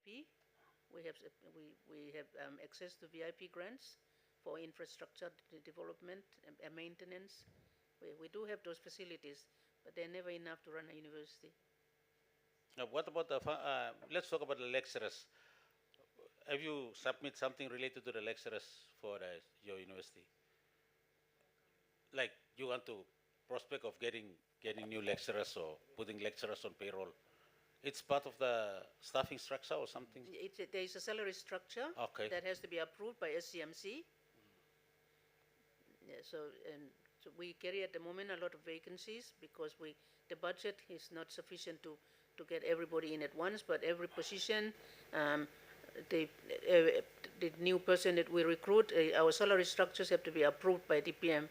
VIP. We have access to VIP grants for infrastructure development and maintenance. We do have those facilities, but they're never enough to run a university. Now, what about let's talk about the lecturers. Have you submit something related to the lecturers for your university? Like you want to prospect of getting new lecturers or putting lecturers on payroll? It's part of the staffing structure or something? There is a salary structure Okay. that has to be approved by SCMC. Yeah, so we carry at the moment a lot of vacancies because the budget is not sufficient to get everybody in at once, but every position, the, the new person that we recruit, our salary structures have to be approved by DPM.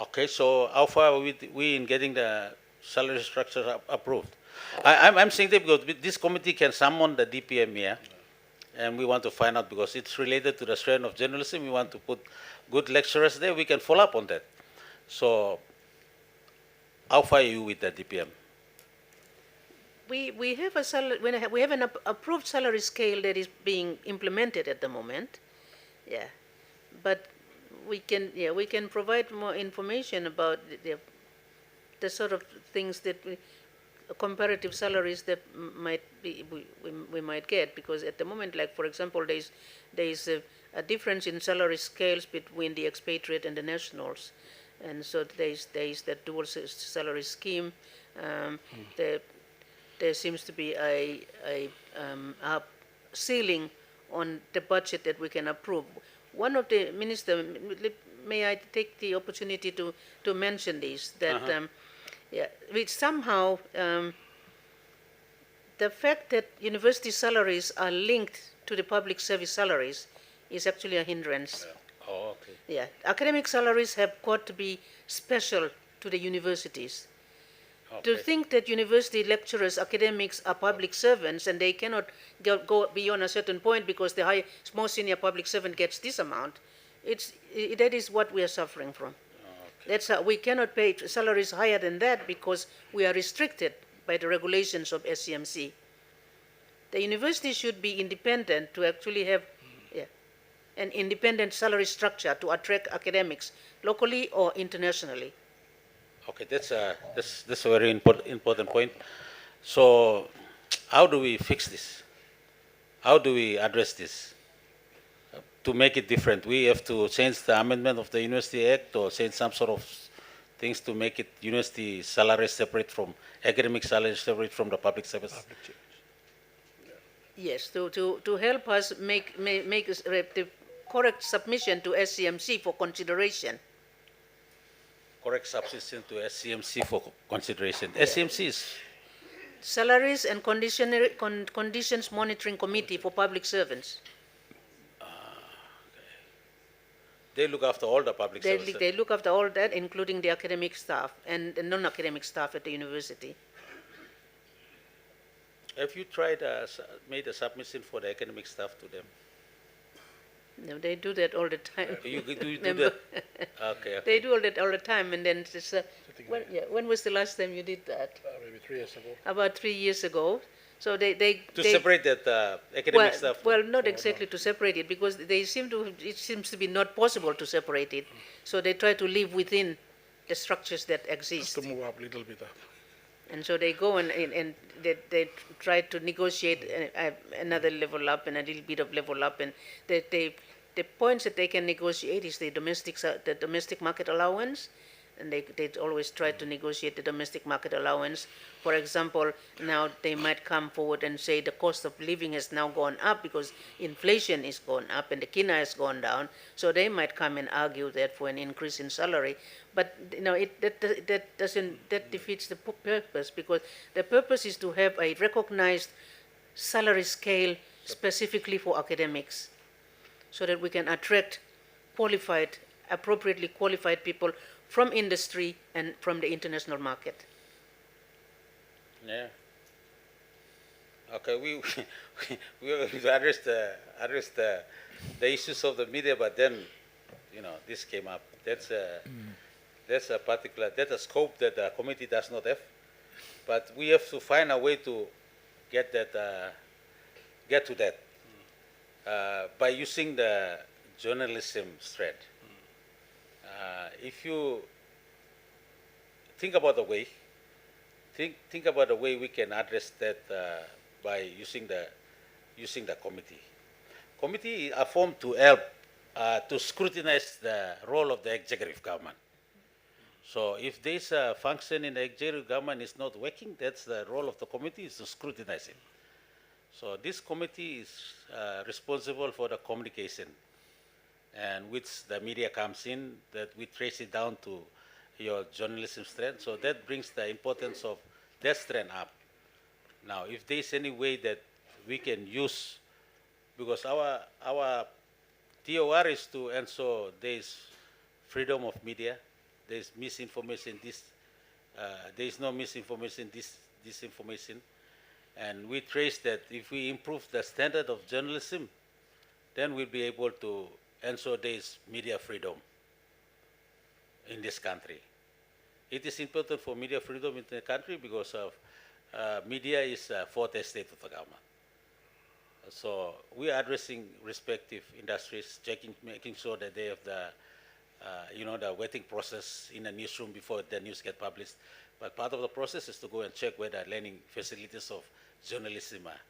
Okay, so how far are we in getting the salary structure approved? I'm saying that because this committee can summon the DPM here, and we want to find out because it's related to the strand of journalism. We want to put good lecturers there. We can follow up on that. So, how far are you with the DPM? We have we have an approved salary scale that is being implemented at the moment. Yeah, but we can provide more information about the sort of things that comparative salaries that might be we might get, because at the moment, like for example, there is a difference in salary scales between the expatriate and the nationals, and so there is that dual salary scheme. There seems to be a ceiling on the budget that we can approve. One of the minister, may I take the opportunity to mention this, that which somehow the fact that university salaries are linked to the public service salaries is actually a hindrance. Oh, okay. Yeah, academic salaries have got to be special to the universities. Okay. To think that university lecturers, academics are public servants and they cannot go beyond a certain point because the most senior public servant gets this amount, that is what we are suffering from. Okay. That's how we cannot pay salaries higher than that because we are restricted by the regulations of SCMC. The university should be independent to actually have an independent salary structure to attract academics locally or internationally. Okay, that's a very important point. So, how do we fix this? How do we address this? To make it different, we have to change the amendment of the University Act or change some sort of things to make it university salaries separate from academic salaries separate from the public service. Yes, to help us make the correct submission to SCMC for consideration. Correct submission to SCMC for consideration. SCMC is Salaries and Conditions Monitoring Committee for Public Servants. they look after all the public services. They look after all that, including the academic staff and the non-academic staff at the university. Have you tried made a submission for the academic staff to them? No, they do that all the time. You do that? Okay. They do all that all the time, and then it's, when was the last time you did that? Maybe 3 years ago. About 3 years ago. So they separate that academic staff. Well, not exactly to separate it, because it seems to be not possible to separate it. So they try to live within the structures that exist. Just to move up a little bit. And so they go and they try to negotiate another level up and a little bit of level up, and the points that they can negotiate is the domestic market allowance, and they always try to negotiate the domestic market allowance. For example, now they might come forward and say the cost of living has now gone up because inflation is gone up and the kina has gone down. So they might come and argue that for an increase in salary. But that defeats the purpose, because the purpose is to have a recognized salary scale specifically for academics, so that we can attract appropriately qualified people from industry and from the international market. Yeah. Okay, we will address the issues of the media, but then, this came up. That's a scope that the committee does not have, but we have to find a way to get that get to that by using the journalism thread. If you think about the way, think about the way we can address that by using the committee. Committee are formed to help to scrutinize the role of the executive government. So if this function in the executive government is not working, that's the role of the committee, is to scrutinize it. So this committee is responsible for the communication, and which the media comes in, that we trace it down to your journalism strength. So that brings the importance of that strength up. Now, if there's any way that we can use, because our TOR is to ensure there's freedom of media, there's misinformation, there is no misinformation, disinformation, and we trace that if we improve the standard of journalism, then we'll be able to ensure there's media freedom in this country. It is important for media freedom in the country because of media is a fourth estate of the government. So we are addressing respective industries, making sure that they have the vetting process in the newsroom before the news get published. But part of the process is to go and check where the learning facilities of journalism are.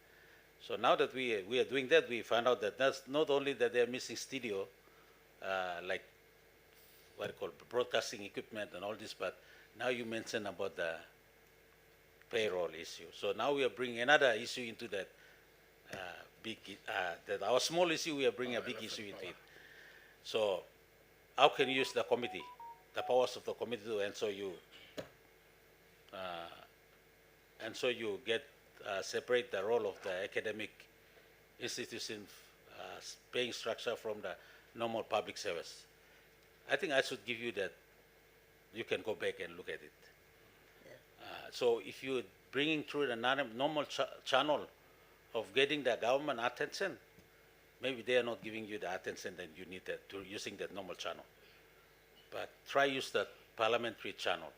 So now that we are doing that, we find out that that's not only that they're missing studio, like what you call broadcasting equipment and all this, but now you mentioned about the payroll issue. So now we are bringing another issue into that that our small issue, we are bringing a big issue into it. So how can you use the committee, the powers of the committee to you get separate the role of the academic institution paying structure from the normal public service? I think I should give you that. You can go back and look at it. So if you're bringing through the normal channel of getting the government attention, maybe they are not giving you the attention that you need to using that normal channel. But try use the parliamentary channel,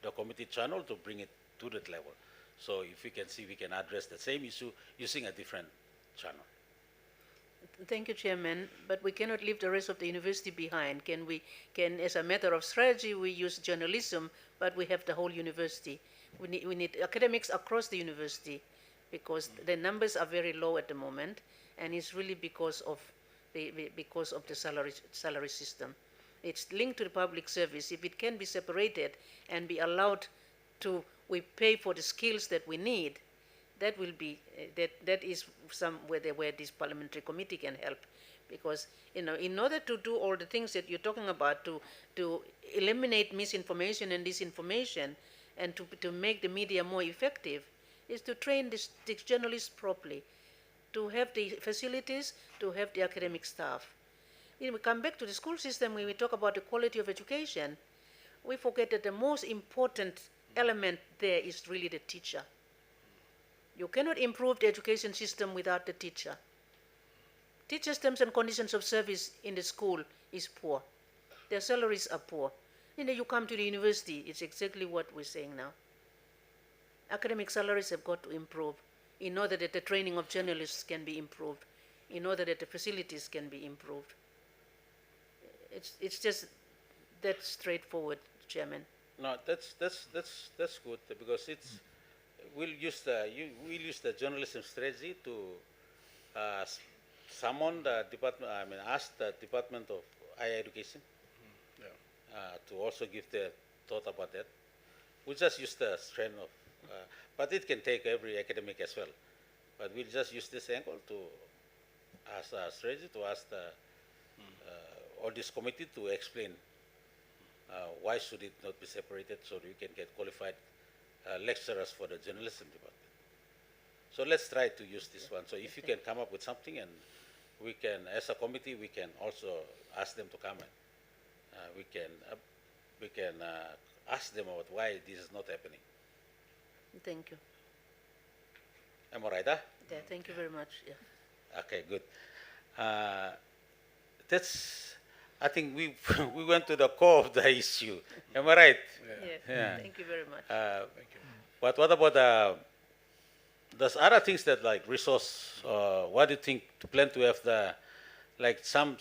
the committee channel, to bring it to that level. So if we can see, we can address the same issue using a different channel. Thank you, Chairman. But we cannot leave the rest of the university behind. Can, as a matter of strategy, we use journalism, but we have the whole university. We need academics across the university, because the numbers are very low at the moment, and it's really because of the salary system. It's linked to the public service. If it can be separated and be allowed to, we pay for the skills that we need, that will be that is somewhere where this parliamentary committee can help, because in order to do all the things that you're talking about, to eliminate misinformation and disinformation, and to make the media more effective, is to train these journalists properly, to have the facilities, to have the academic staff. When we come back to the school system, when we talk about the quality of education, we forget that the most important element there is really the teacher. You cannot improve the education system without the teacher. Teachers' terms and conditions of service in the school is poor. Their salaries are poor. You come to the university, it's exactly what we're saying now. Academic salaries have got to improve in order that the training of journalists can be improved, in order that the facilities can be improved. It's just that straightforward, Chairman. No, that's good, because we'll use the journalism strategy to summon the department. Ask the Department of Higher Education to also give their thought about that. We'll just use the strength of, but it can take every academic as well. But we'll just use this angle to ask a strategy, to ask the all this committee to explain why should it not be separated, so we can get qualified lecturers for the journalism department. So let's try to use this one. So if you can come up with something, and we can, as a committee, we can also ask them to come and we can ask them about why this is not happening. Thank you. Am I right? Huh? Yeah, thank you very much. Yeah. Okay, good. I think we we went to the core of the issue. Am I right? Yes. Yeah. Thank you very much. Thank you. But what about there's other things that like resource. What do you think to plan to have the like some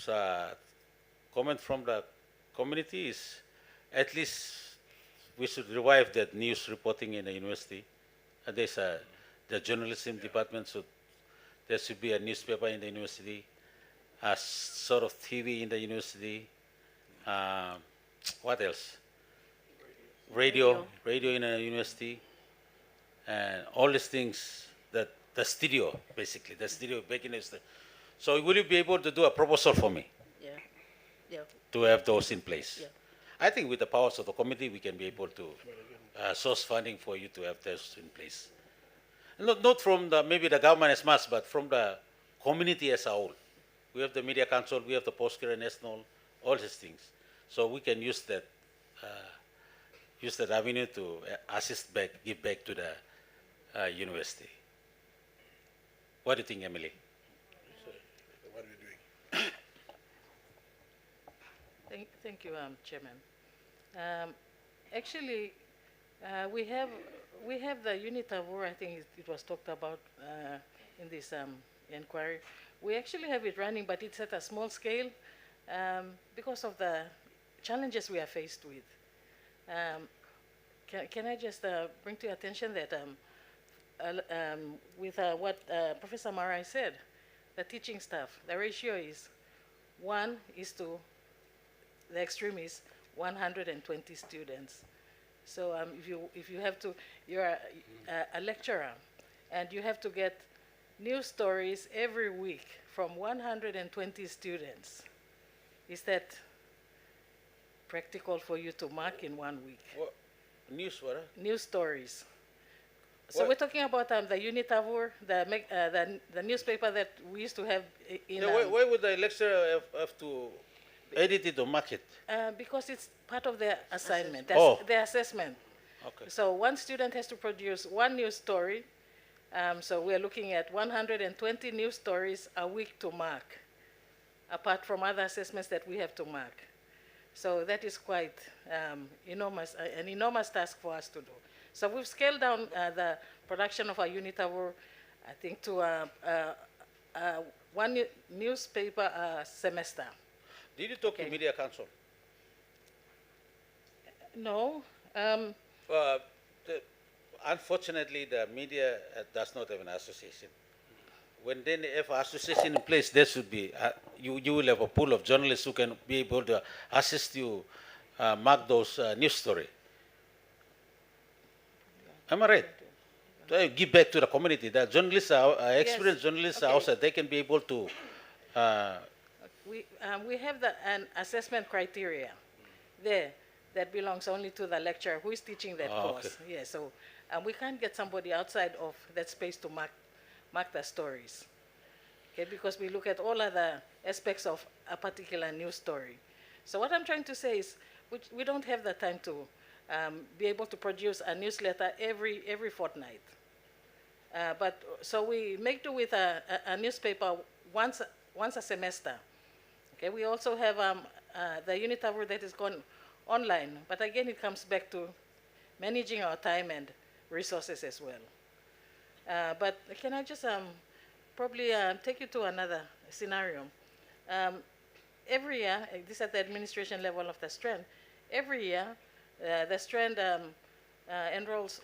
uh, comment from the community is at least we should revive that news reporting in the university. There's the journalism department, so there should be a newspaper in the university, a sort of TV in the university. Uh, what else? Radio in a university, and all these things. That the studio, basically, the studio back in the. So will you be able to do a proposal for me Yeah, yeah, to have those in place? yeah. I think with the powers of the committee, we can be able to source funding for you to have those in place. Not from the maybe the government as much, but from the community as a whole. We have the media council, we have the postgraduate national, all these things. So we can use that avenue to assist back, give back to the university. What do you think, Emily? So, what are we doing? Thank you, Chairman. Actually, we have the unit of war. I think it was talked about in this inquiry. We actually have it running, but it's at a small scale because of the challenges we are faced with. Can I just bring to your attention that with what Professor Marai said, the teaching staff, the ratio is 1 is to, the extreme is 120 students. So if you have to, you're a lecturer, and you have to get news stories every week from 120 students, is that practical for you to mark in 1 week? What news? What? News stories. So What? we're talking about the Unitavur, the newspaper that we used to have in. Yeah, why would the lecturer have to edit it or mark it? Because it's part of their assignment, Oh. their assessment. Okay. So one student has to produce one news story. So we're looking at 120 news stories a week to mark, apart from other assessments that we have to mark. So that is quite enormous, an enormous task for us to do. So we've scaled down the production of our Unitavur, I think, to one newspaper a semester. Did you talk to Okay. media council? No. Unfortunately, the media does not have an association. When they have an association in place, there should be, you will have a pool of journalists who can be able to assist you mark those news story. Am I right? To give back to the community. The journalists are experienced journalists are Okay. outside. They can be able to. We have an assessment criteria there that belongs only to the lecturer who is teaching that course. Okay. Yeah, so we can't get somebody outside of that space to mark the stories. Okay, because we look at all other aspects of a particular news story. So what I'm trying to say is we don't have the time to be able to produce a newsletter every fortnight. But so we make do with a newspaper once a semester. Okay, we also have the Unitavur that is gone online, but again it comes back to managing our time and resources as well. But can I just probably take you to another scenario? Every year, this at the administration level of the Strand, every year the Strand enrolls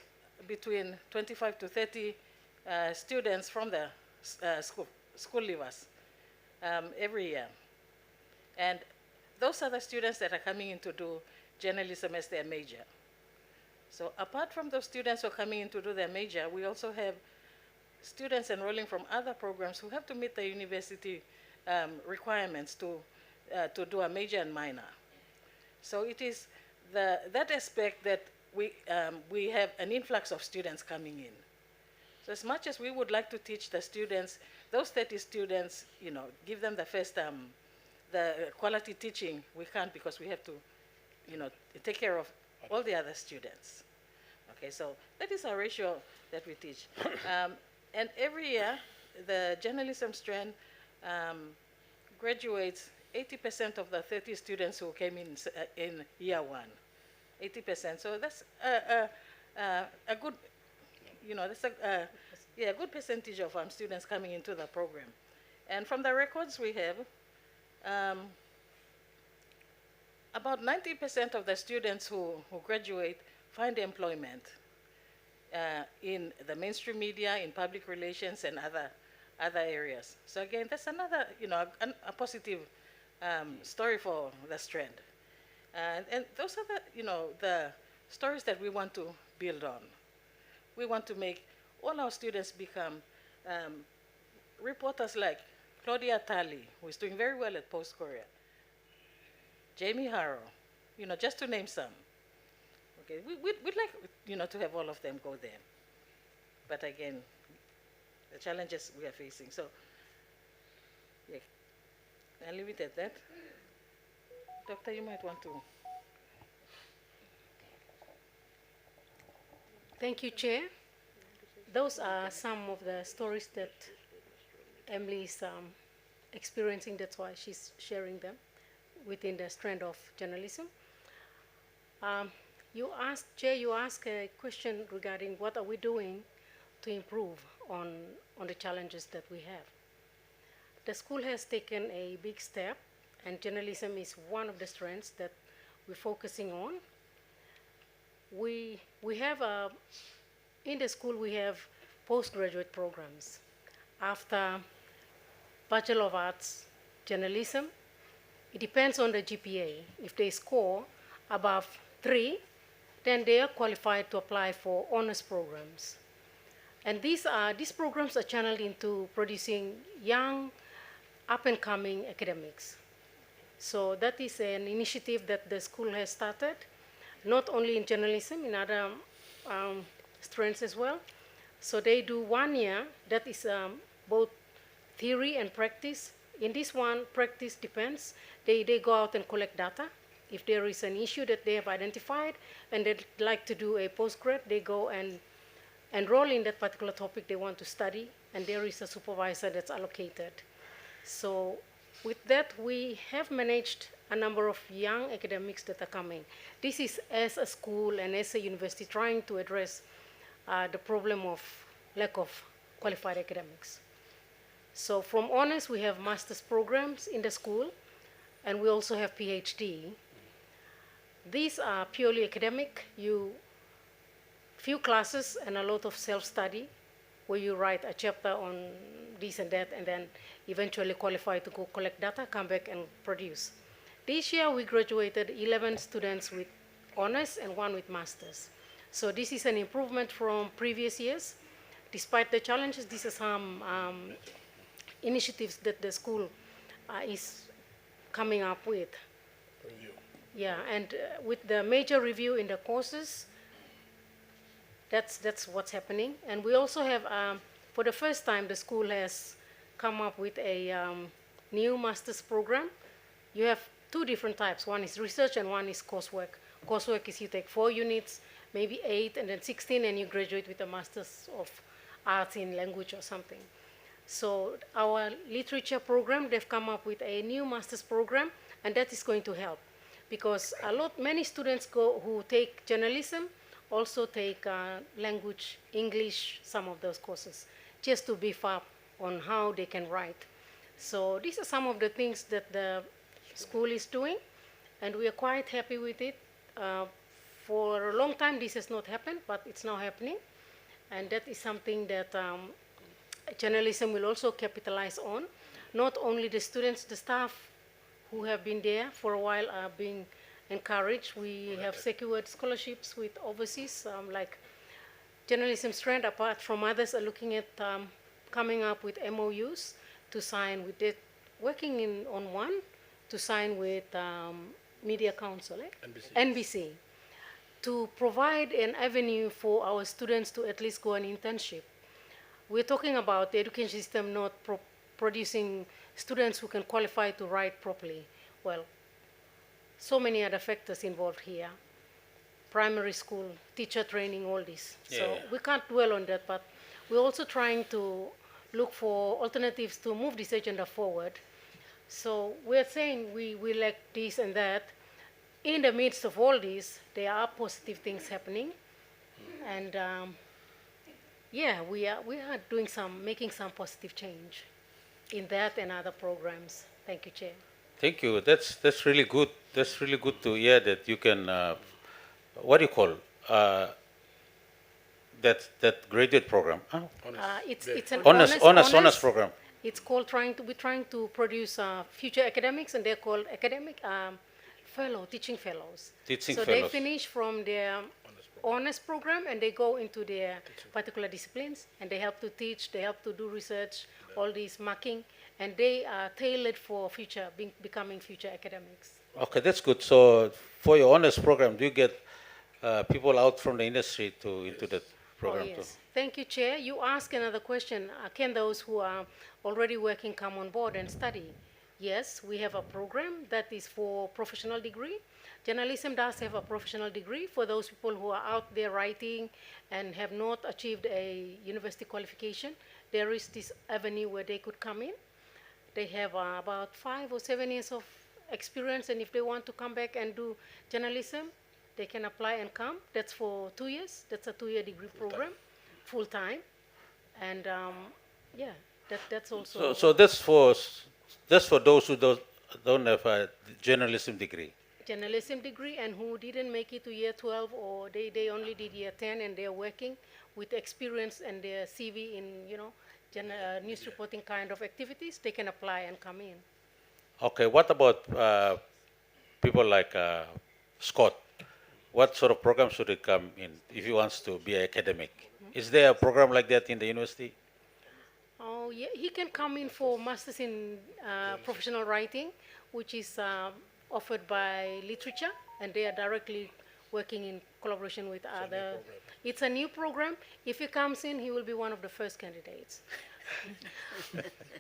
between 25 to 30 students from the school leavers every year. And those are the students that are coming in to do journalism as their major. So apart from those students who are coming in to do their major, we also have students enrolling from other programs who have to meet the university requirements to do a major and minor. So it is that aspect that we have an influx of students coming in. So as much as we would like to teach the students, those 30 students, give them the first, the quality teaching, we can't because we have to, take care of all the other students. Okay, so that is our ratio that we teach. And every year, the journalism strand graduates 80% of the 30 students who came in year one. 80%. So that's a there's a good percentage of students coming into the program. And from the records we have, about 90% of the students who graduate find employment in the mainstream media, in public relations, and other areas. So again, that's another, a positive story for the Strand. And those are the stories that we want to build on. We want to make all our students become reporters like Claudia Talley, who is doing very well at Post Korea, Jamie Harrow, just to name some. Okay, we'd like, to have all of them go there. But again, the challenges we are facing. So, yeah, I'll leave it at that. Doctor, you might want to. Thank you, Chair. Those are some of the stories that Emily is experiencing. That's why she's sharing them within the strand of journalism. Chair, you asked a question regarding what are we doing to improve on the challenges that we have. The school has taken a big step, and journalism is one of the strands that we're focusing on. We have, in the school, we have postgraduate programs. After Bachelor of Arts journalism, it depends on the GPA. If they score above 3, then they are qualified to apply for honors programs. And these programs are channeled into producing young, up-and-coming academics. So that is an initiative that the school has started, not only in journalism, in other strands as well. So they do 1 year, that is both theory and practice. In this one, practice depends. They go out and collect data. If there is an issue that they have identified and they'd like to do a postgrad, they go and enroll in that particular topic they want to study, and there is a supervisor that's allocated. So with that, we have managed a number of young academics that are coming. This is as a school and as a university trying to address the problem of lack of qualified academics. So from honors, we have master's programs in the school, and we also have PhD. These are purely academic. Few classes and a lot of self-study, where you write a chapter on this and that, and then eventually qualify to go collect data, come back and produce. This year we graduated 11 students with honors and 1 with masters. So this is an improvement from previous years. Despite the challenges, these are some initiatives that the school is coming up with. Review. Yeah, and with the major review in the courses, that's what's happening. And we also have, for the first time, the school has come up with a new master's program. You have 2 different types. One is research and one is coursework. Coursework is you take 4 units, maybe 8, and then 16, and you graduate with a master's of arts in language or something. So our literature program, they've come up with a new master's program, and that is going to help, because many students who take journalism also take language, English, some of those courses, just to beef up on how they can write. So these are some of the things that the school is doing, and we are quite happy with it. For a long time, this has not happened, but it's now happening. And that is something that journalism will also capitalize on. Not only the students, the staff who have been there for a while are being encouraged. We have secured scholarships with overseas, like Journalism Strand, apart from others, are looking at coming up with MOUs to sign with it, working on one, to sign with Media Council, NBC, to provide an avenue for our students to at least go an internship. We're talking about the education system not producing students who can qualify to write properly. Well, so many other factors involved here. Primary school, teacher training, all this. Yeah, So yeah. we can't dwell on that, but we're also trying to look for alternatives to move this agenda forward. So we're saying we lack this and that. In the midst of all this, there are positive things happening. And Yeah, we are making some positive change in that and other programs. Thank you, Chair. Thank you. That's really good. That's really good to hear that you can, what do you call, uh, that graduate program? Huh? It's an Honest program. It's called we're trying to produce future academics, and they're called academic teaching fellows. Teaching So they fellows. finish from their honors program and they go into their particular disciplines, and they help to teach, they help to do research, all these marking, and they are tailored for becoming future academics. Okay, that's good. So for your honors program, do you get people out from the industry into that program too? Yes. Thank you, Chair. You ask another question. Can those who are already working come on board and study? Yes, we have a program that is for professional degree. Journalism does have a professional degree for those people who are out there writing and have not achieved a university qualification. There is this avenue where they could come in. They have about 5 or 7 years of experience, and if they want to come back and do journalism, they can apply and come. That's for 2 years. That's a 2-year degree program, full time, and yeah, that's also. So that's for those who don't have a journalism degree. Journalism degree and who didn't make it to year 12, or they only did year 10 and they're working with experience and their CV in news reporting kind of activities, they can apply and come in. Okay, what about people like Scott? What sort of program should he come in if he wants to be an academic? Is there a program like that in the university? Oh, yeah, he can come in for masters in professional writing, which is offered by literature, and they are directly working in collaboration with other. It's a new program. If he comes in, he will be one of the first candidates.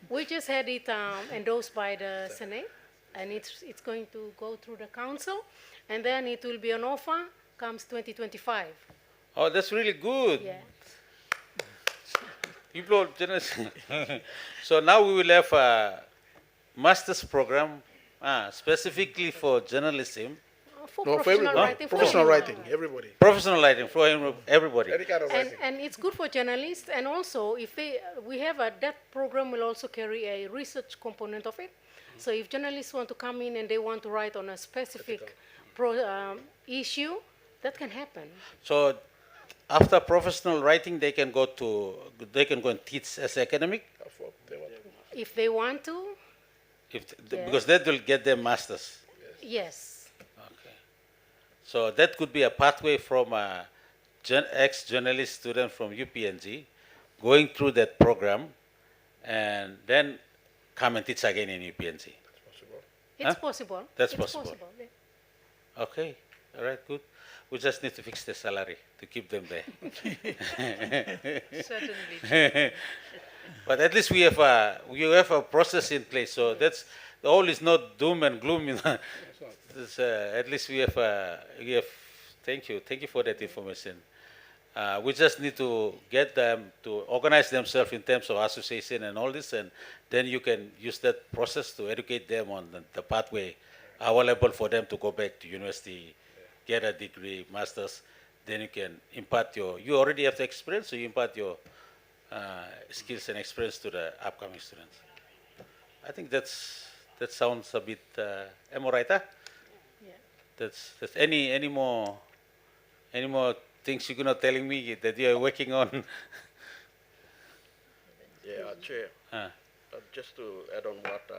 We just had it endorsed by the Senate, and it's going to go through the council, and then it will be an offer comes 2025. Oh, that's really good. Yeah. People are generous. So now we will have a master's program specifically for journalism, For No, for professional everybody. writing. for Professional everyone. writing, everybody. professional writing for everybody. Any kind of writing. And it's good for journalists, and also if we have that program will also carry a research component of it. So if journalists want to come in and they want to write on a specific issue, that can happen. So after professional writing, they can go and teach as academic, They want to. If they want to, Yeah. because that will get them masters. yes. Okay. So that could be a pathway from a ex-journalist student from UPNG going through that program and then come and teach again in UPNG. Possible. It's Huh? possible. That's It's possible. Yeah. Okay, all right, good. We just need to fix the salary to keep them there. Certainly. But at least we have a process in place. So that's all is not doom and gloom. At least we have. Thank you for that information. We just need to get them to organize themselves in terms of association and all this, and then you can use that process to educate them on the pathway available for them to go back to university, get a degree, master's. Then you can impart you already have the experience, so you impart your skills and experience to the upcoming students. I think that sounds a bit. Am I right? Huh? Yeah. That's any more things you're not telling me that you are working on? Yeah, Chair. Ah, Just to add on what,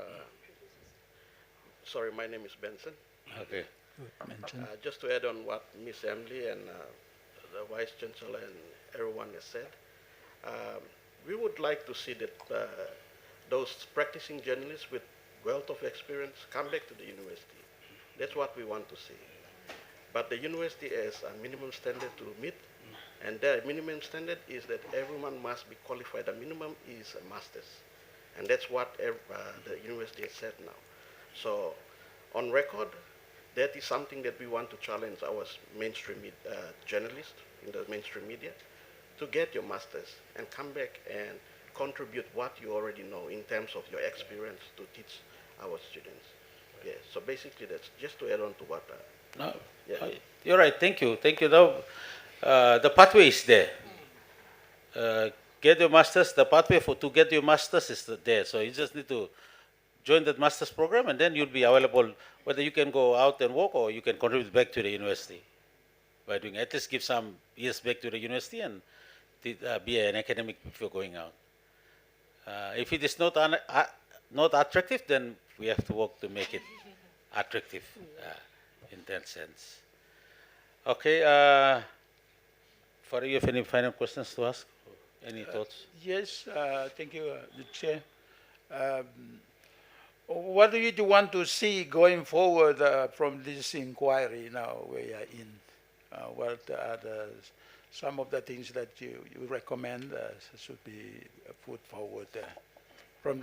sorry, my name is Benson. okay. Just to add on what Ms. Emily and the Vice Chancellor and everyone has said, we would like to see that those practicing journalists with wealth of experience come back to the university. That's what we want to see. But the university has a minimum standard to meet, and the minimum standard is that everyone must be qualified. The minimum is a master's, and that's what the university has said now. So, on record, that is something that we want to challenge our mainstream journalists in the mainstream media to get your master's and come back and contribute what you already know in terms of your experience to teach our students. Yeah, so basically that's just to add on to what. No, Yeah. you're right. Thank you. Now, the pathway is there. get your master's, the pathway to get your master's is there. So you just need to join that master's program, and then you'll be available, whether you can go out and work or you can contribute back to the university by doing, at least give some years back to the university and be an academic before going out. If it is not attractive, then we have to work to make it attractive in that sense. Okay, Farah, you have any final questions to ask? Any thoughts? Yes, thank you, the Chair. What do you want to see going forward from this inquiry now we are in? What are some of the things that you recommend should be put forward from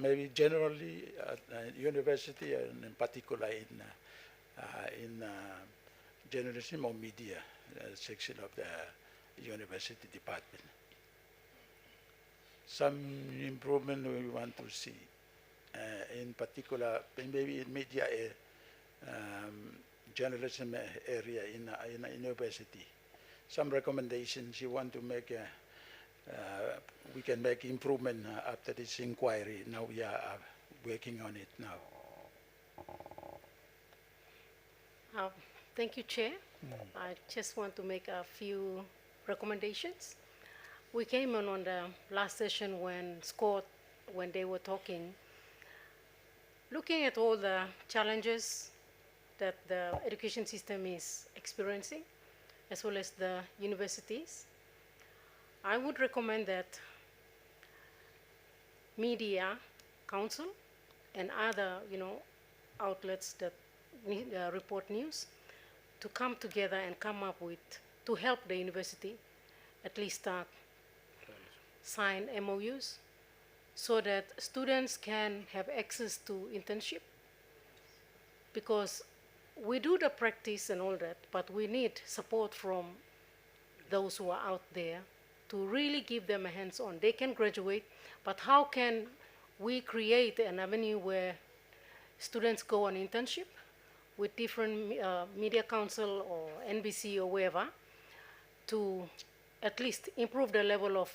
maybe generally at university and in particular in journalism or media section of the university department? Some improvement we want to see, in particular, maybe in media, journalism area in a university. Some recommendations you want to make, we can make improvement after this inquiry. Now we are working on it now. Thank you, Chair. I just want to make a few recommendations. We came on the last session when Scott, when they were talking, looking at all the challenges that the education system is experiencing, as well as the universities. I would recommend that media council and other, outlets that report news to come together and come up with, to help the university at least sign MOUs so that students can have access to internship, because we do the practice and all that, but we need support from those who are out there to really give them a hands-on. They can graduate, but how can we create an avenue where students go on internship with different media council or NBC or wherever to at least improve the level of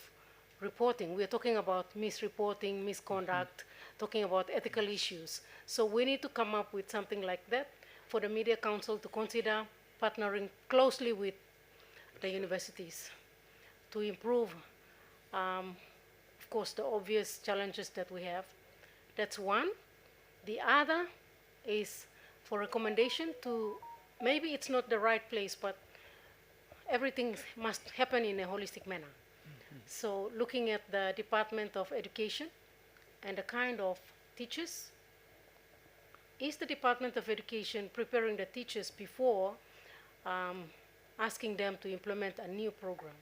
reporting. We're talking about misreporting, misconduct, talking about ethical issues. So we need to come up with something like that for the media council to consider partnering closely with the universities to improve, of course, the obvious challenges that we have. That's one. The other is for recommendation to, maybe it's not the right place, but everything must happen in a holistic manner. So looking at the Department of Education and the kind of teachers, is the Department of Education preparing the teachers before asking them to implement a new program?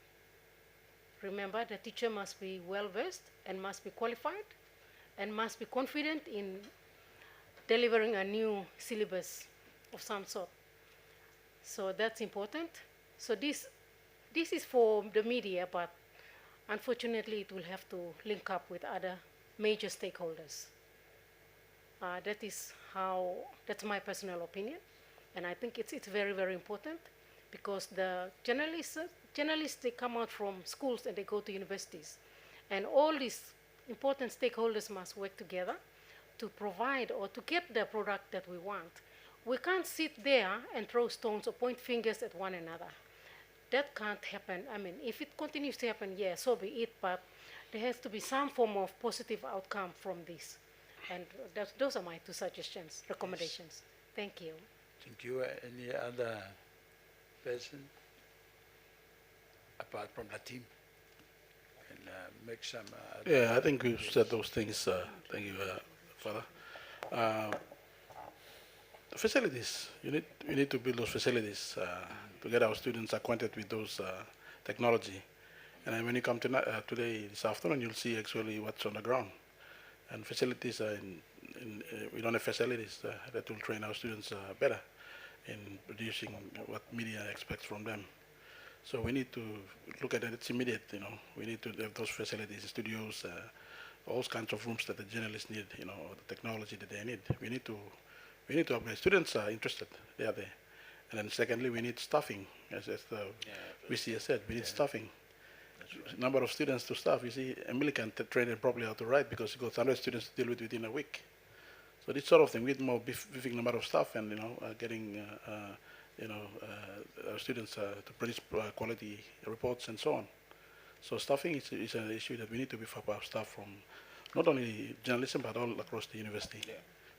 Remember, the teacher must be well-versed and must be qualified and must be confident in delivering a new syllabus of some sort. So that's important. So this is for the media, but unfortunately it will have to link up with other major stakeholders. That's my personal opinion. And I think it's very, very important, because the journalists, they come out from schools and they go to universities. And all these important stakeholders must work together to provide or to get the product that we want. We can't sit there and throw stones or point fingers at one another. That can't happen. I mean, if it continues to happen, yeah, so be it, but there has to be some form of positive outcome from this. And those are my two suggestions, recommendations. Thank you. Thank you. Any other person apart from the team? And make some. Yeah, I think we've said those things. Thank you, Father. Facilities. We need to build those facilities to get our students acquainted with those technology. And then when you come to today, this afternoon, you'll see actually what's on the ground. And facilities we don't have facilities that will train our students better in producing what media expects from them. So we need to look at it. It's immediate, We need to have those facilities, studios, all kinds of rooms that the journalists need, or the technology that they need. We need to upgrade. Students are interested. They are there. And then secondly, we need staffing, as the VC has said. We need staffing. number of students to staff. You see, Emily can train them properly how to write because she got 100 students to deal with within a week. So this sort of thing, with more beefing number of staff and getting our students to produce quality reports and so on. So staffing is an issue that we need to beef up our staff from not only journalism but all across the university. Yeah.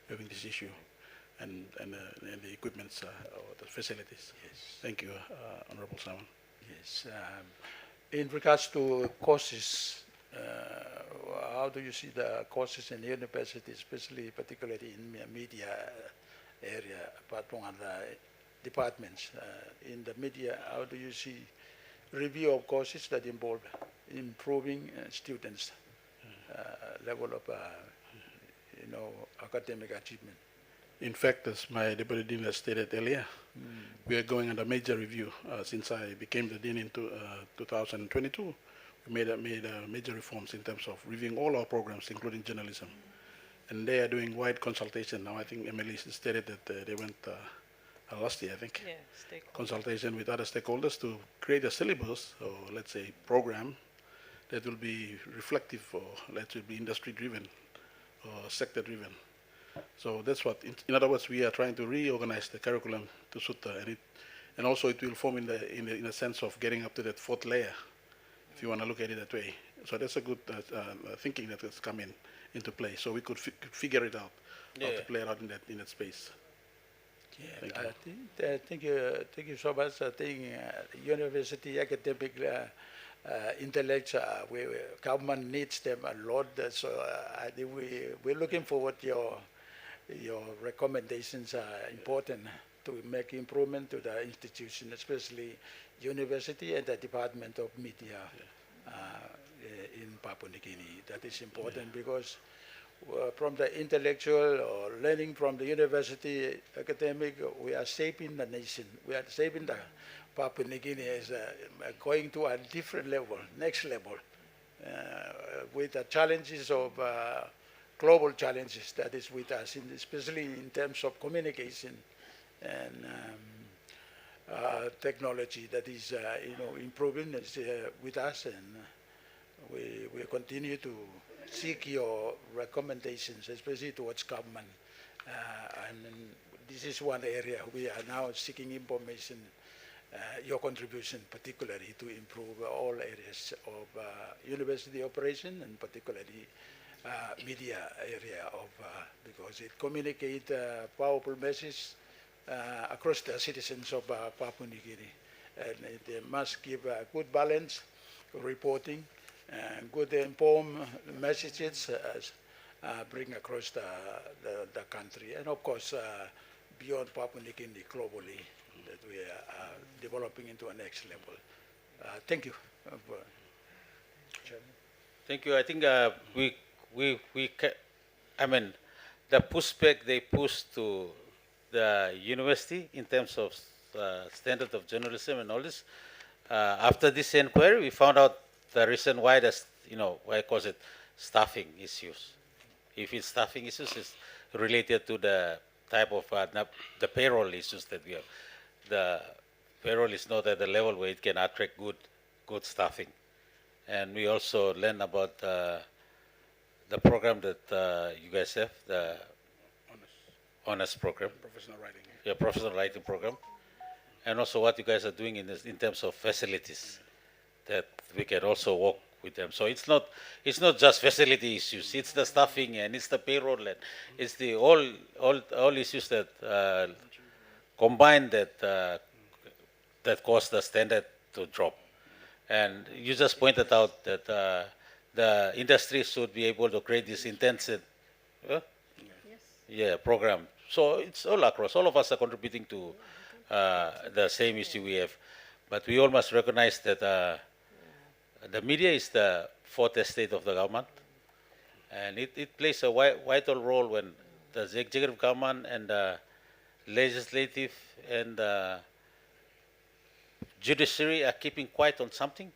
Having this issue and the equipments or the facilities. Yes. Thank you, Honorable Simon. Yes. In regards to courses, how do you see the courses in the university, especially particularly in media area, apart from other departments? In the media, how do you see review of courses that involve improving students' level of academic achievement? In fact, as my Deputy Dean has stated earlier, we are going under major review. Since I became the Dean in 2022, we made major reforms in terms of reviewing all our programs, including journalism. And they are doing wide consultation now. I think Emily stated that they went last year, I think. Yeah, Consultation with other stakeholders to create a syllabus, or let's say program, that will be reflective, or let's say be industry-driven or sector-driven. So that's what, in other words, we are trying to reorganize the curriculum to suit and also it will form in a sense of getting up to that fourth layer, if you want to look at it that way. So that's a good thinking that has come into play. So we could figure it out, how to play it out in that space. Yeah, thank you so much. I think university academic intellects, government needs them a lot. So I think we're looking forward to your recommendations are important to make improvement to the institution, especially university and the Department of Media in Papua New Guinea. That is important because from the intellectual or learning from the university academic, we are shaping the nation. We are shaping the Papua New Guinea as going to a different level, next level, with the challenges of global challenges that is with us, especially in terms of communication and technology that is improving with us, and we continue to seek your recommendations, especially towards government. And this is one area we are now seeking information, your contribution particularly to improve all areas of university operation, and particularly media area of because it communicates powerful message across the citizens of Papua New Guinea, and it must give a good balance reporting and good informed messages bring across the country, and of course beyond Papua New Guinea globally, that we are developing into a next level. Thank you. Thank you. I think I mean, the pushback they pushed to the university in terms of standard of journalism and all this. After this inquiry, we found out the reason why why I call it staffing issues. If it's staffing issues, it's related to the type of the payroll issues that we have. The payroll is not at the level where it can attract good staffing. And we also learned about the program that you guys have, the honors program. Professional writing. Yeah, professional writing program. And also what you guys are doing in terms of facilities, that we can also work with them. So it's not just facility issues, it's the staffing and it's the payroll and it's the all issues that combined that cause the standard to drop. And you just pointed out that the industry should be able to create this intensive program. So it's all across. All of us are contributing to the same issue we have. But we all must recognize that the media is the fourth estate of the government. And it plays a vital role when the executive government and the legislative and the judiciary are keeping quiet on something.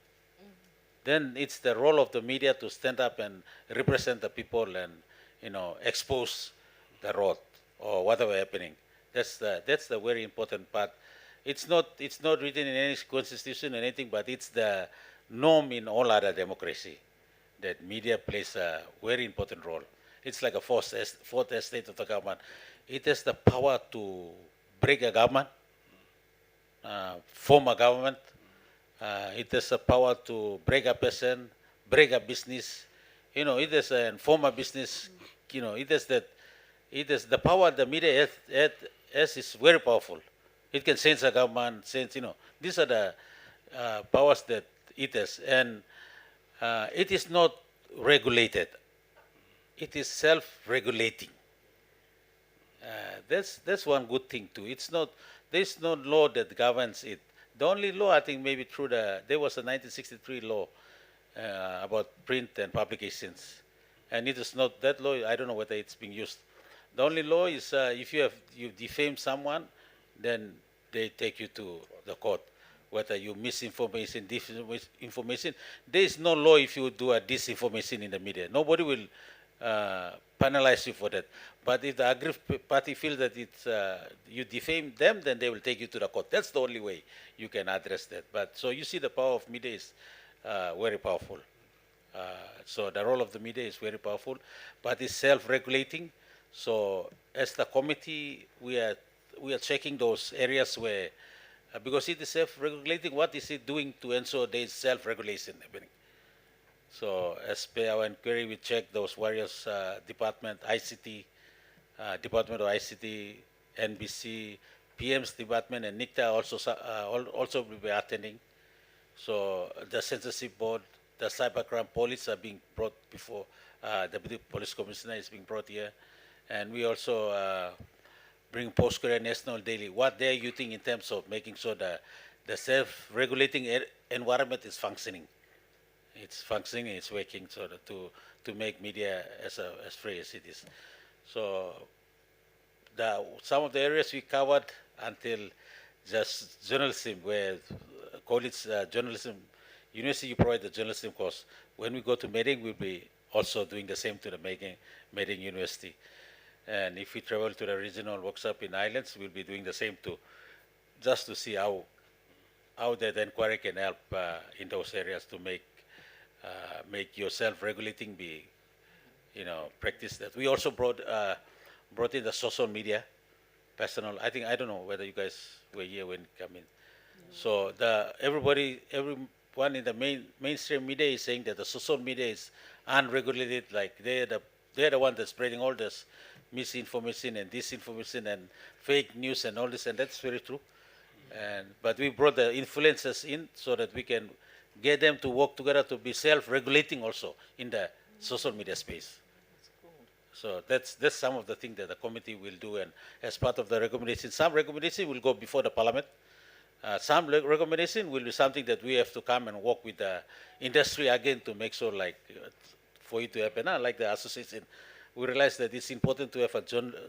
Then it's the role of the media to stand up and represent the people and expose the road or whatever happening. That's the very important part. It's not written in any constitution or anything, but it's the norm in all other democracy that media plays a very important role. It's like a fourth estate of the government. It has the power to break a government, form a government. It has the power to break a person, break a business. It has form a business. It has that. It has the power the media has is very powerful. It can change a government, change. These are the powers that it has, and it is not regulated. It is self-regulating. That's one good thing too. There's no law that governs it. The only law, I think, maybe there was a 1963 law about print and publications, and it is not that law. I don't know whether it's being used. The only law is if you defame someone, then they take you to the court. Whether you misinformation, disinformation, there is no law if you do a disinformation in the media. Nobody will penalize you for that. But if the aggrieved party feels that you defame them, then they will take you to the court. That's the only way you can address that. But so you see, the power of media is very powerful. So the role of the media is very powerful, but it's self-regulating. So as the committee, we are checking those areas where, because it is self-regulating, what is it doing to ensure there is self-regulation happening? So as per our inquiry, we check those various department, ICT, Department of ICT, NBC, PM's department, and NICTA also will be attending. So the censorship board, the cybercrime police are being brought before, the Deputy Police Commissioner is being brought here. And we also bring Post-Korea National Daily, what they're using in terms of making sure that the self-regulating environment is functioning. It's functioning, it's working, so that to make media as free as it is. So some of the areas we covered until just journalism, where college journalism, university you provide the journalism course. When we go to Meding, we'll be also doing the same to the Meding University. And if we travel to the regional workshop in islands, we'll be doing the same too, just to see how that inquiry can help in those areas to make your self-regulating be, practice that. We also brought in the social media, personal. I don't know whether you guys were here when it came in. So everyone in the mainstream media is saying that the social media is unregulated, like they're the one that's spreading all this misinformation and disinformation and fake news and all this, and that's very true. But we brought the influencers in so that we can get them to work together to be self-regulating also in the social media space. So that's some of the things that the committee will do, and as part of the recommendation, some recommendation will go before the Parliament. Some recommendation will be something that we have to come and work with the industry again to make sure, like, for it to happen. Like the association, we realize that it's important to have a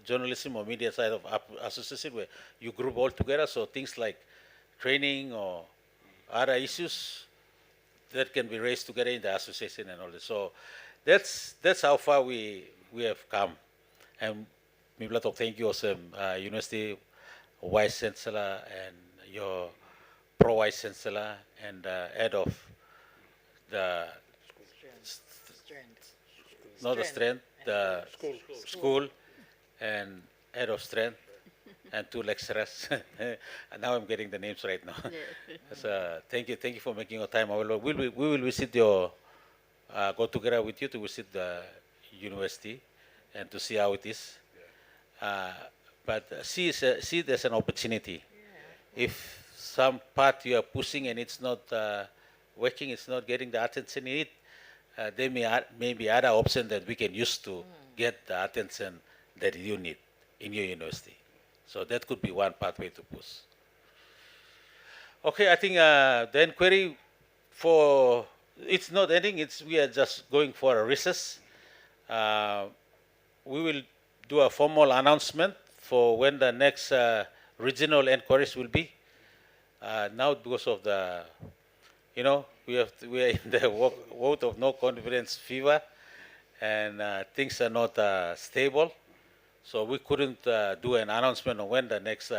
journalism or media side of association where you group all together. So things like training or other issues that can be raised together in the association and all this. So that's how far we have come. And Miblatok, thank you also, University Vice Chancellor and your Pro Vice Chancellor and head of the not the strength, the school and head of strength and 2 lecturers. And now I'm getting the names right now. So thank you for making your time available. We will visit go together with you to visit the university and to see how it is. But see it as an opportunity. If some part you are pushing and it's not working, it's not getting the attention in it, there may be other options that we can use to get the attention that you need in your university. So that could be one pathway to push. Okay, I think the inquiry it's not ending. We are just going for a recess. We will do a formal announcement for when the next regional inquiries will be. Now, because of the, we are in the vote of no confidence fever, and things are not stable. So we couldn't do an announcement on when the next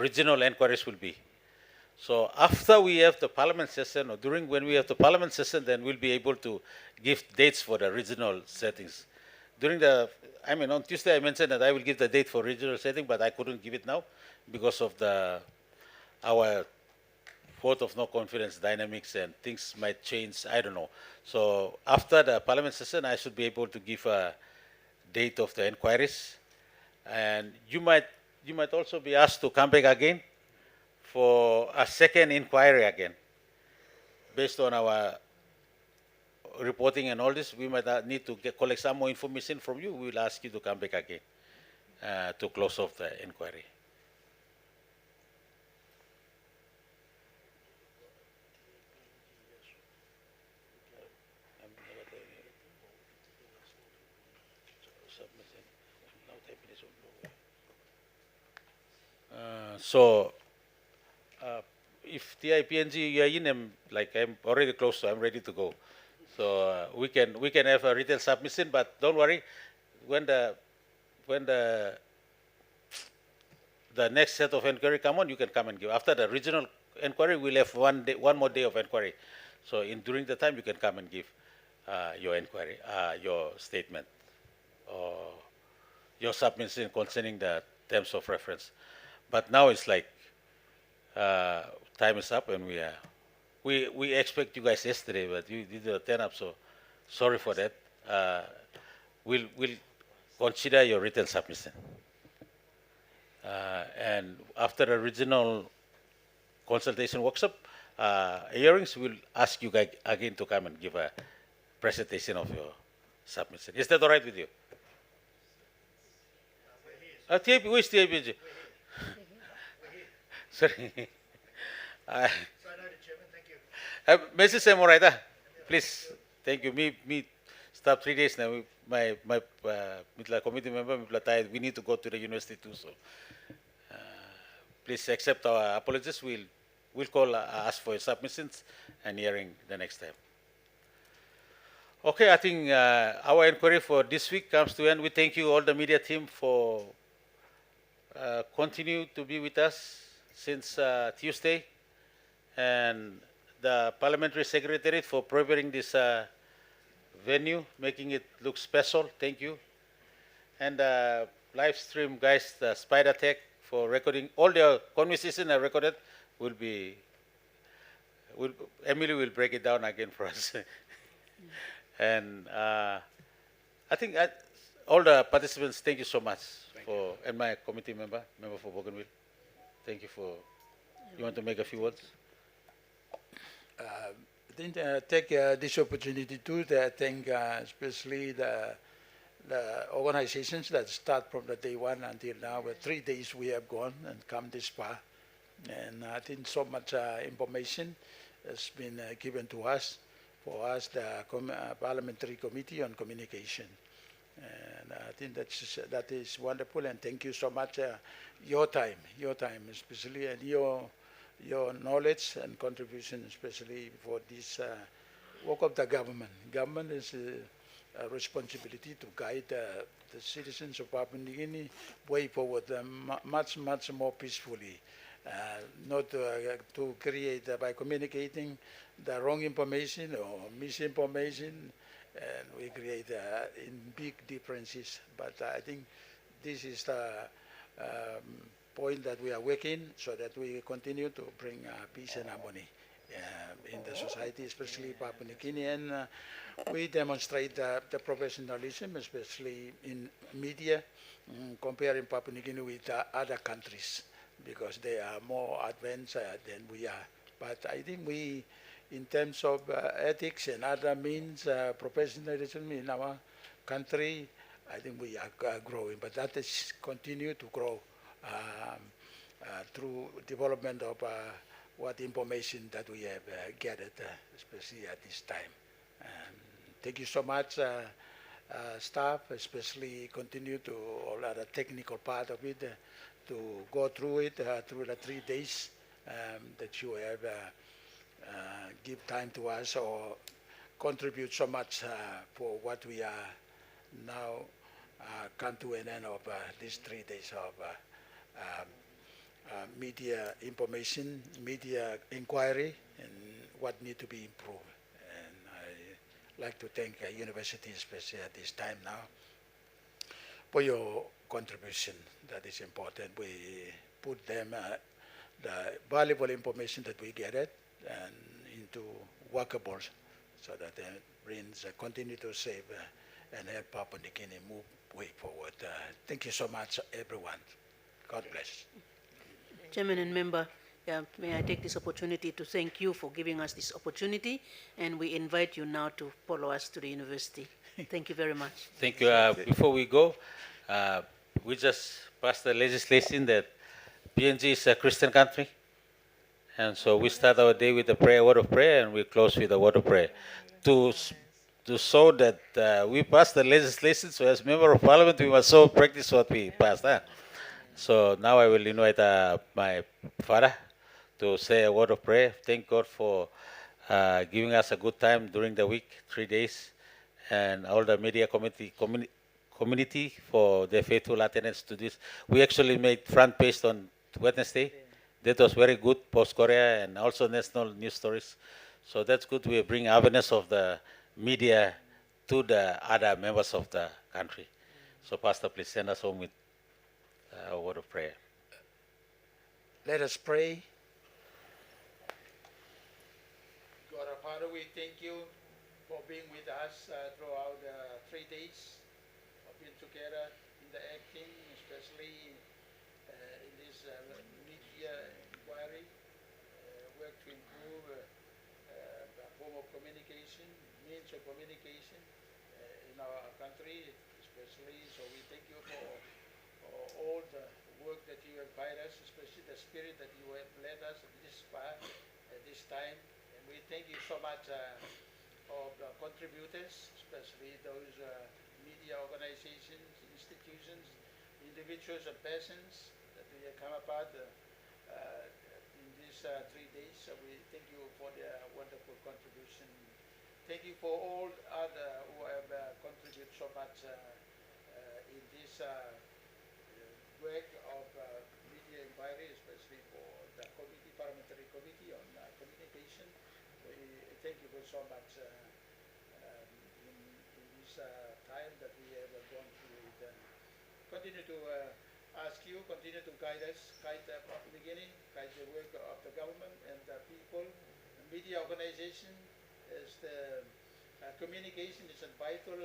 regional inquiries will be. So after we have the parliament session, or during when we have the parliament session, then we'll be able to give dates for the regional settings. During the, I mean, on Tuesday I mentioned that I will give the date for regional setting, but I couldn't give it now because of our vote of no confidence dynamics and things might change. I don't know. So after the parliament session, I should be able to give a date of the inquiries, and you might also be asked to come back again for a second inquiry again. Based on our reporting and all this, we might need to collect some more information from you. We will ask you to come back again to close off the inquiry. So if TIPNG you are in, I'm already close, so I'm ready to go. So we can have a retail submission, but don't worry, when the next set of inquiry come on, you can come and give. After the regional inquiry, we'll have one more day of inquiry. So during the time, you can come and give your inquiry, your statement, or your submission concerning the terms of reference. But now it's like time is up, and we expect you guys yesterday, but you didn't turn up, so sorry for that. We'll consider your written submission. And after a regional consultation workshop, hearings, we'll ask you guys again to come and give a presentation of your submission. Is that all right with you? TAP, who is TAPG? Sorry. Mrs. Semoraita, please. Thank you. Me stop 3 days now. My committee member, we need to go to the university too. So please accept our apologies. We'll call ask for your submissions and hearing the next time. Okay, I think our inquiry for this week comes to end. We thank you all the media team for continue to be with us since Tuesday, and the Parliamentary Secretariat for preparing this venue, making it look special. Thank you. And live stream guys, the Spider Tech, for recording. All the conversations are recorded. Emily will break it down again for us. And I think all the participants, thank you so much. And my committee member for Bougainville. Thank you for, you want to make a few words? I think take this opportunity to thank especially the organizations that start from the day one until now. 3 days we have gone and come this far. And I think so much information has been given to us, for us, the Parliamentary Committee on Communication. And I think that is wonderful, and thank you so much. Your time especially, and your knowledge and contribution, especially for this work of the government. Government is a responsibility to guide the citizens of Papua New Guinea way forward, much more peacefully. Not to create by communicating the wrong information or misinformation, and we create in big differences. But I think this is the point that we are working, so that we continue to bring peace and harmony in the society, especially Papua New Guinea. And we demonstrate the professionalism, especially in media, comparing Papua New Guinea with other countries, because they are more advanced than we are. But I think we, in terms of ethics and other means, professionalism in our country, I think we are growing. But that is continue to grow through development of what information that we have gathered, especially at this time. Thank you so much, staff, especially continue to all other technical part of it, to go through it through the 3 days that you have give time to us, or contribute so much for what we are now come to an end of these 3 days of media information, media inquiry, and what need to be improved. And I like to thank university, especially at this time now, for your contribution. That is important. We put them the valuable information that we get it and into workables so that the brains continue to save and help Papua New Guinea move way forward. Thank you so much, everyone. God bless. Chairman and member, may I take this opportunity to thank you for giving us this opportunity, and we invite you now to follow us to the university. Thank you very much. Thank you. Before we go, we just passed the legislation that PNG is a Christian country. And so we start our day with a prayer, word of prayer, and we close with a word of prayer. To show that we passed the legislation, so as member of parliament, we must so practice what we passed. So now I will invite my father to say a word of prayer. Thank God for giving us a good time during the week, 3 days, and all the media community for their faithful attendance to this. We actually made front page on Wednesday. That was very good, post-Korea and also national news stories. So that's good. We bring awareness of the media to the other members of the country. So Pastor, please send us home with a word of prayer. Let us pray. God our Father, we thank you for being with us throughout 3 days of being together in the acting, especially in this media inquiry, work to improve the form of communication, means of communication in our country, especially. So we thank you for all the work that you have guided us, especially the spirit that you have led us this far at this time. And we thank you so much of the contributors, especially those media organizations, institutions, individuals and persons that we have come about in these 3 days. So we thank you for their wonderful contribution. Thank you for all other who have contributed so much in this work of media inquiry, especially for the committee, Parliamentary Committee on Communication. We thank you for so much in this time that we have gone through it. Continue to ask you, continue to guide us, guide Papua New Guinea, guide the work of the government and the people. The media organization is the communication is a vital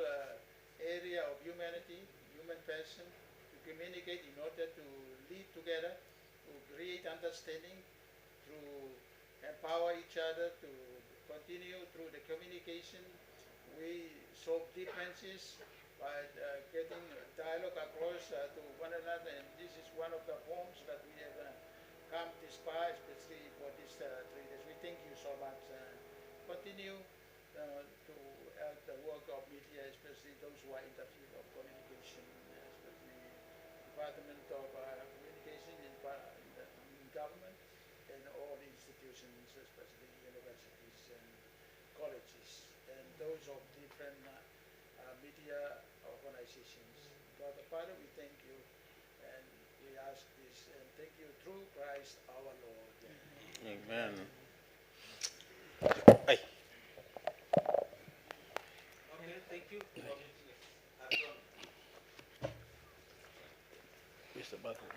area of humanity, human person, to communicate in order to live together, to create understanding, to empower each other, to continue through the communication. We solve differences by getting dialogue across to one another, and this is one of the forms that we have come this far, especially for these 3 days. We thank you so much. Continue to help the work of media, especially those who are in the field of communication, especially Department of Communication in government and all institutions, especially universities and colleges, and those of different media organizations. God the Father, we thank you and we ask this and thank you through Christ our Lord. Amen. Hey. Okay, thank you. Mr. Butler.